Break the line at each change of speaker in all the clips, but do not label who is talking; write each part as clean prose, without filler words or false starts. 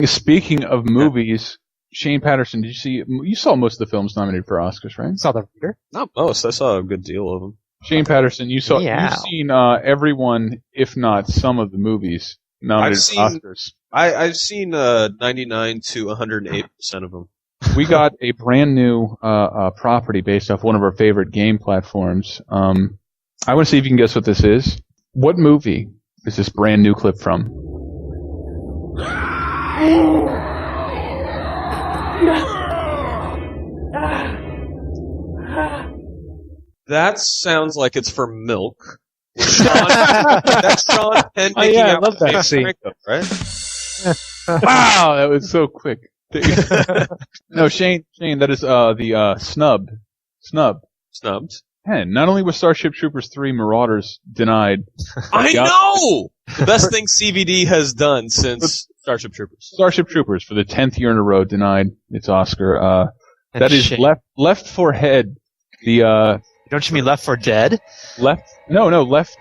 Speaking of movies, Shane Patterson, you saw most of the films nominated for Oscars, right?
Saw The Reader?
Not most. I saw a good deal of them.
Shane Patterson, you've seen everyone, if not some of the movies nominated for Oscars.
I've seen 99 to 108% of them.
We got a brand new property based off one of our favorite game platforms. I want to see if you can guess what this is. What movie is this brand new clip from?
That sounds like it's for Milk. That's Sean Penn making out
I love that scene.
Right?
Wow, that was so quick. No, Shane, that is the Snubbed.
Snubbed?
And not only was Starship Troopers 3 Marauders denied.
I know! The best thing CVD has done since Starship Troopers.
Starship Troopers, for the 10th year in a row, denied its Oscar. That is Left 4 Head.
Don't you mean Left 4 Dead?
Left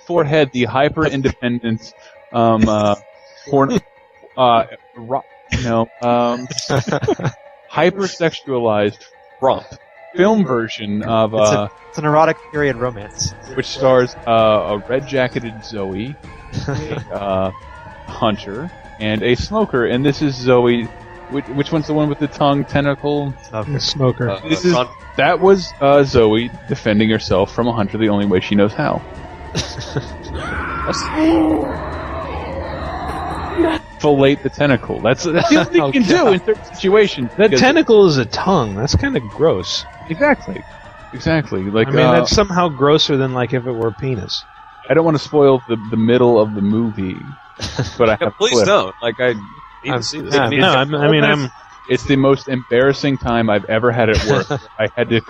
4 Head, the hyper-independent, hyper-sexualized
romp
film version of
it's an erotic period romance,
which stars a red-jacketed Zoe, a hunter, and a smoker. And this is Zoe. Which one's the one with the tongue tentacle?
Smoker.
That was Zoe defending herself from a hunter the only way she knows how. Fillate the tentacle. That's the only thing you can do in certain situations.
That tentacle is a tongue. That's kind of gross.
Exactly. Like,
that's somehow grosser than like if it were a penis.
I don't want to spoil the middle of the movie, but I have.
Please don't. Like, I need to see this.
It's the most embarrassing time I've ever had at work. I had to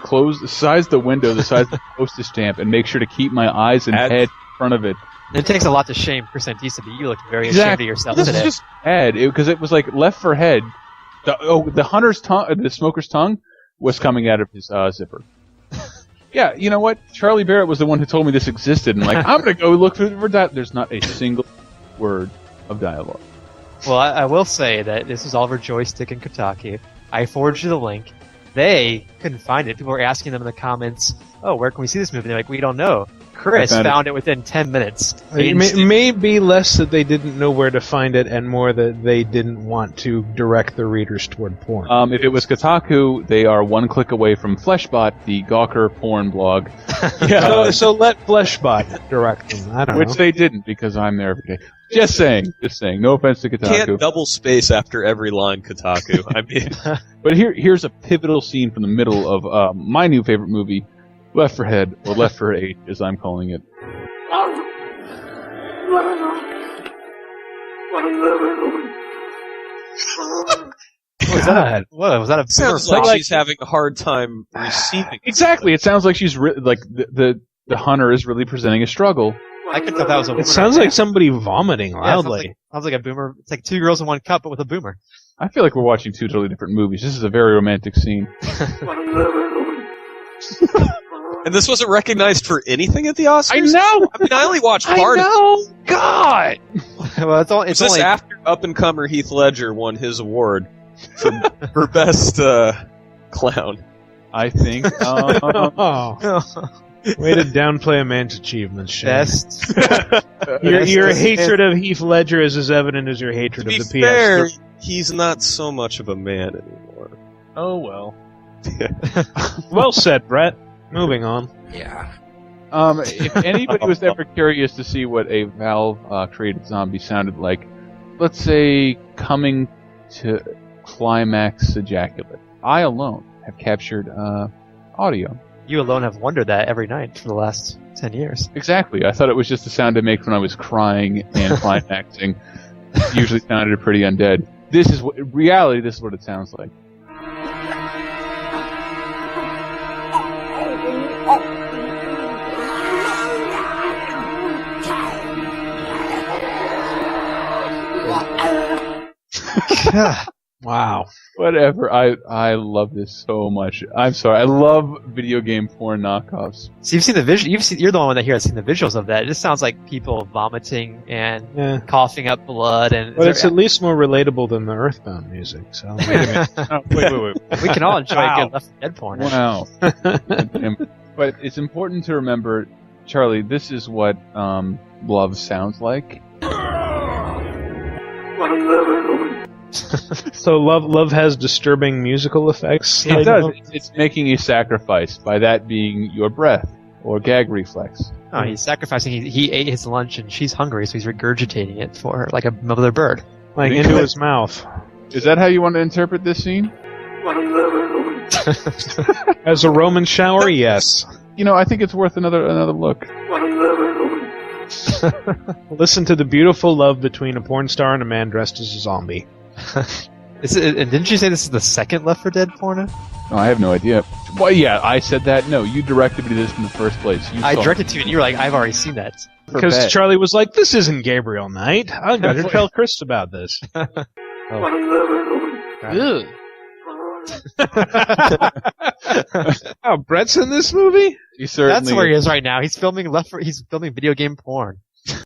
size the window the size of the postage stamp and make sure to keep my eyes and head in front of it.
It takes a lot to shame Chris Antista, but you look very ashamed of yourself today.
This is just bad, because it was like Left for Head. The hunter's tongue, the smoker's tongue, was coming out of his zipper. Yeah, you know what? Charlie Barrett was the one who told me this existed, and I'm going to go look for that. There's not a single word of dialogue.
Well, I will say that this is Oliver Joystick and Kotaku. I forwarded you the link. They couldn't find it. People were asking them in the comments, "Oh, where can we see this movie?" They're like, "We don't know." Chris found it within 10 minutes.
It may be less that they didn't know where to find it and more that they didn't want to direct the readers toward porn.
If it was Kotaku, they are one click away from Fleshbot, the Gawker porn blog.
So let Fleshbot direct them. I don't know.
Which they didn't, because I'm there every day. Just saying. No offense to Kotaku.
Can't double space after every line, Kotaku. I mean,
but here's a pivotal scene from the middle of my new favorite movie, Left for Head, or Left for Eight, as I'm calling it.
Was that a
sounds like she's having a hard time receiving?
Exactly. It sounds like she's like the hunter is really presenting a struggle.
I could tell that was a boomer.
It sounds like somebody vomiting loudly.
Sounds like a boomer. It's like two girls in one cup, but with a boomer.
I feel like we're watching two totally different movies. This is a very romantic scene.
And this wasn't recognized for anything at the Oscars?
I know!
I mean, I only watched part
of it. I know! God!
Well, it's only
after up-and-comer Heath Ledger won his award for best clown.
I think.
Way to downplay a man's achievements, Shane.
Best.
Your hatred of Heath Ledger is as evident as your hatred of the
fair, he's not so much of a man anymore.
Oh, well.
Well said, Brett. Moving on.
Yeah.
If anybody was ever curious to see what a Valve-created zombie sounded like, let's say coming to climax ejaculate, I alone have captured audio.
You alone have wondered that every night for the last 10 years.
Exactly. I thought it was just the sound I make when I was crying and climaxing. Usually sounded pretty undead. This is what it sounds like.
Wow.
Whatever. I love this so much. I'm sorry. I love video game porn knockoffs.
So you've seen the visual. You're the one that here has seen the visuals of that. It just sounds like people vomiting and coughing up blood.
But it's at least more relatable than the Earthbound music. So
Wait a minute. Oh, wait.
We can all enjoy good Left 4 Dead porn.
Wow. But it's important to remember, Charlie, this is what love sounds like.
So love has disturbing musical effects.
It does. It's making a sacrifice, by that being your breath or gag reflex.
Oh, he's sacrificing. He ate his lunch and she's hungry, so he's regurgitating it for her like a mother bird.
Like into his mouth.
Is that how you want to interpret this scene?
As a Roman shower, yes.
I think it's worth another look.
Listen to the beautiful love between a porn star and a man dressed as a zombie.
And didn't you say this is the second Left 4 Dead porno?
Oh, I have no idea. Well, yeah, I said that. No, you directed me to this in the first place.
I directed to you, and you were like, I've already seen that.
Because Charlie was like, this isn't Gabriel Knight. I've got to tell Chris about this. Oh, Brett's in this movie?
He certainly
That's where he is right now. He's filming video game porn.